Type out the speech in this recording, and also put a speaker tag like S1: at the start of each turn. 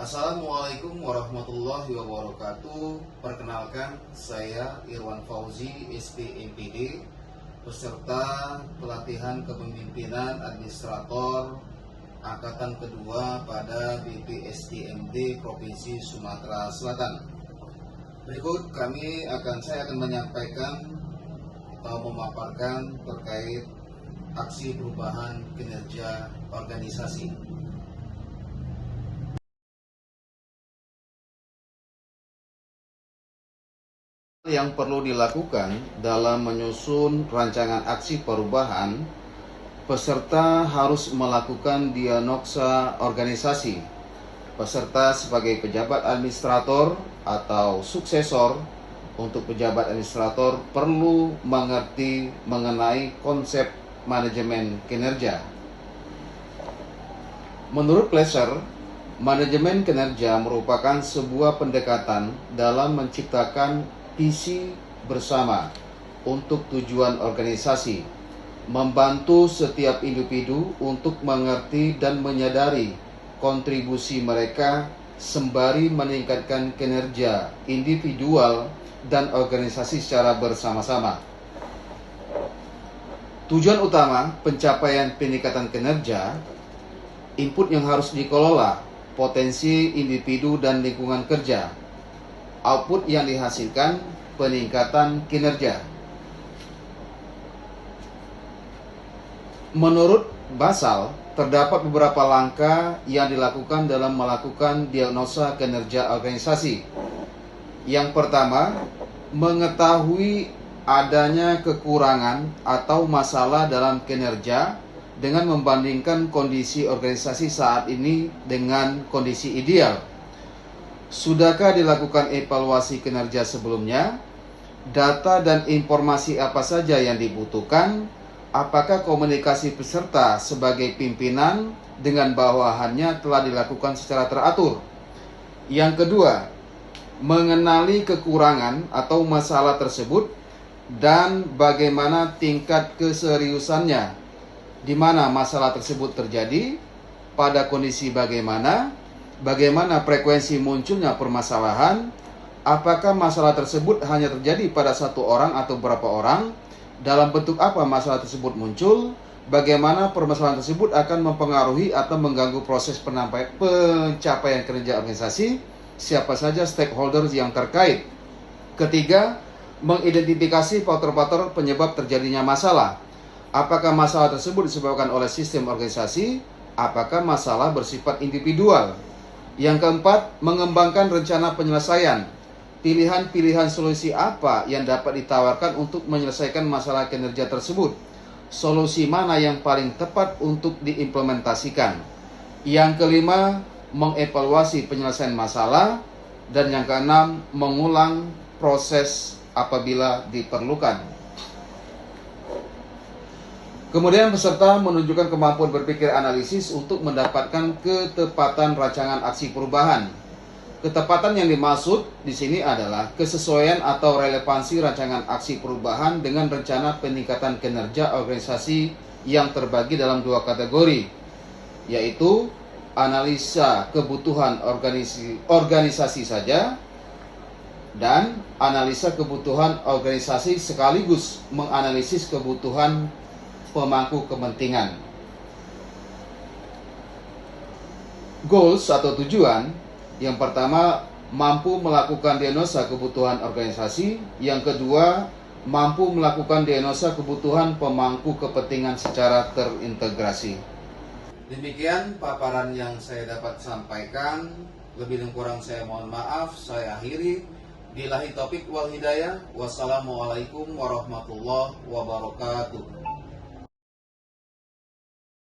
S1: Assalamualaikum warahmatullahi wabarakatuh. Perkenalkan, saya Irwan Fauzi, SPMPD, peserta pelatihan kepemimpinan administrator angkatan kedua pada BPSDMD Provinsi Sumatera Selatan. Berikut saya akan menyampaikan atau memaparkan terkait aksi perubahan kinerja organisasi. Yang perlu dilakukan dalam menyusun rancangan aksi perubahan, peserta harus melakukan diagnosa organisasi. Peserta sebagai pejabat administrator atau suksesor untuk pejabat administrator perlu mengerti mengenai konsep manajemen kinerja. Menurut Plesser, manajemen kinerja merupakan sebuah pendekatan dalam menciptakan visi bersama untuk tujuan organisasi, membantu setiap individu untuk mengerti dan menyadari kontribusi mereka sembari meningkatkan kinerja individual dan organisasi secara bersama-sama. Tujuan utama pencapaian peningkatan kinerja, input yang harus dikelola, potensi individu dan lingkungan kerja, output yang dihasilkan, peningkatan kinerja. Menurut Basal, terdapat beberapa langkah yang dilakukan dalam melakukan diagnosa kinerja organisasi. Yang pertama, mengetahui adanya kekurangan atau masalah dalam kinerja dengan membandingkan kondisi organisasi saat ini dengan kondisi ideal. Sudahkah dilakukan evaluasi kinerja sebelumnya? Data dan informasi apa saja yang dibutuhkan? Apakah komunikasi peserta sebagai pimpinan dengan bawahannya telah dilakukan secara teratur? Yang kedua, mengenali kekurangan atau masalah tersebut dan bagaimana tingkat keseriusannya. Di mana masalah tersebut terjadi? Pada kondisi bagaimana? Bagaimana frekuensi munculnya permasalahan? Apakah masalah tersebut hanya terjadi pada satu orang atau beberapa orang? Dalam bentuk apa masalah tersebut muncul? Bagaimana permasalahan tersebut akan mempengaruhi atau mengganggu proses pencapaian kinerja organisasi? Siapa saja stakeholders yang terkait? Ketiga, mengidentifikasi faktor-faktor penyebab terjadinya masalah. Apakah masalah tersebut disebabkan oleh sistem organisasi? Apakah masalah bersifat individual? Yang keempat, mengembangkan rencana penyelesaian. Pilihan-pilihan solusi apa yang dapat ditawarkan untuk menyelesaikan masalah kinerja tersebut? Solusi mana yang paling tepat untuk diimplementasikan? Yang kelima, mengevaluasi penyelesaian masalah. Dan yang keenam, mengulang proses apabila diperlukan. Kemudian peserta menunjukkan kemampuan berpikir analisis untuk mendapatkan ketepatan rancangan aksi perubahan. Ketepatan yang dimaksud di sini adalah kesesuaian atau relevansi rancangan aksi perubahan dengan rencana peningkatan kinerja organisasi yang terbagi dalam dua kategori, yaitu analisa kebutuhan organisasi saja dan analisa kebutuhan organisasi sekaligus menganalisis kebutuhan pemangku kepentingan. Goals atau tujuan, yang pertama mampu melakukan diagnosa kebutuhan organisasi, yang kedua mampu melakukan diagnosa kebutuhan pemangku kepentingan secara terintegrasi. Demikian paparan yang saya dapat sampaikan, lebih dan kurang saya mohon maaf, saya akhiri. Billahi taufik wal hidayah. Wassalamualaikum warahmatullahi wabarakatuh.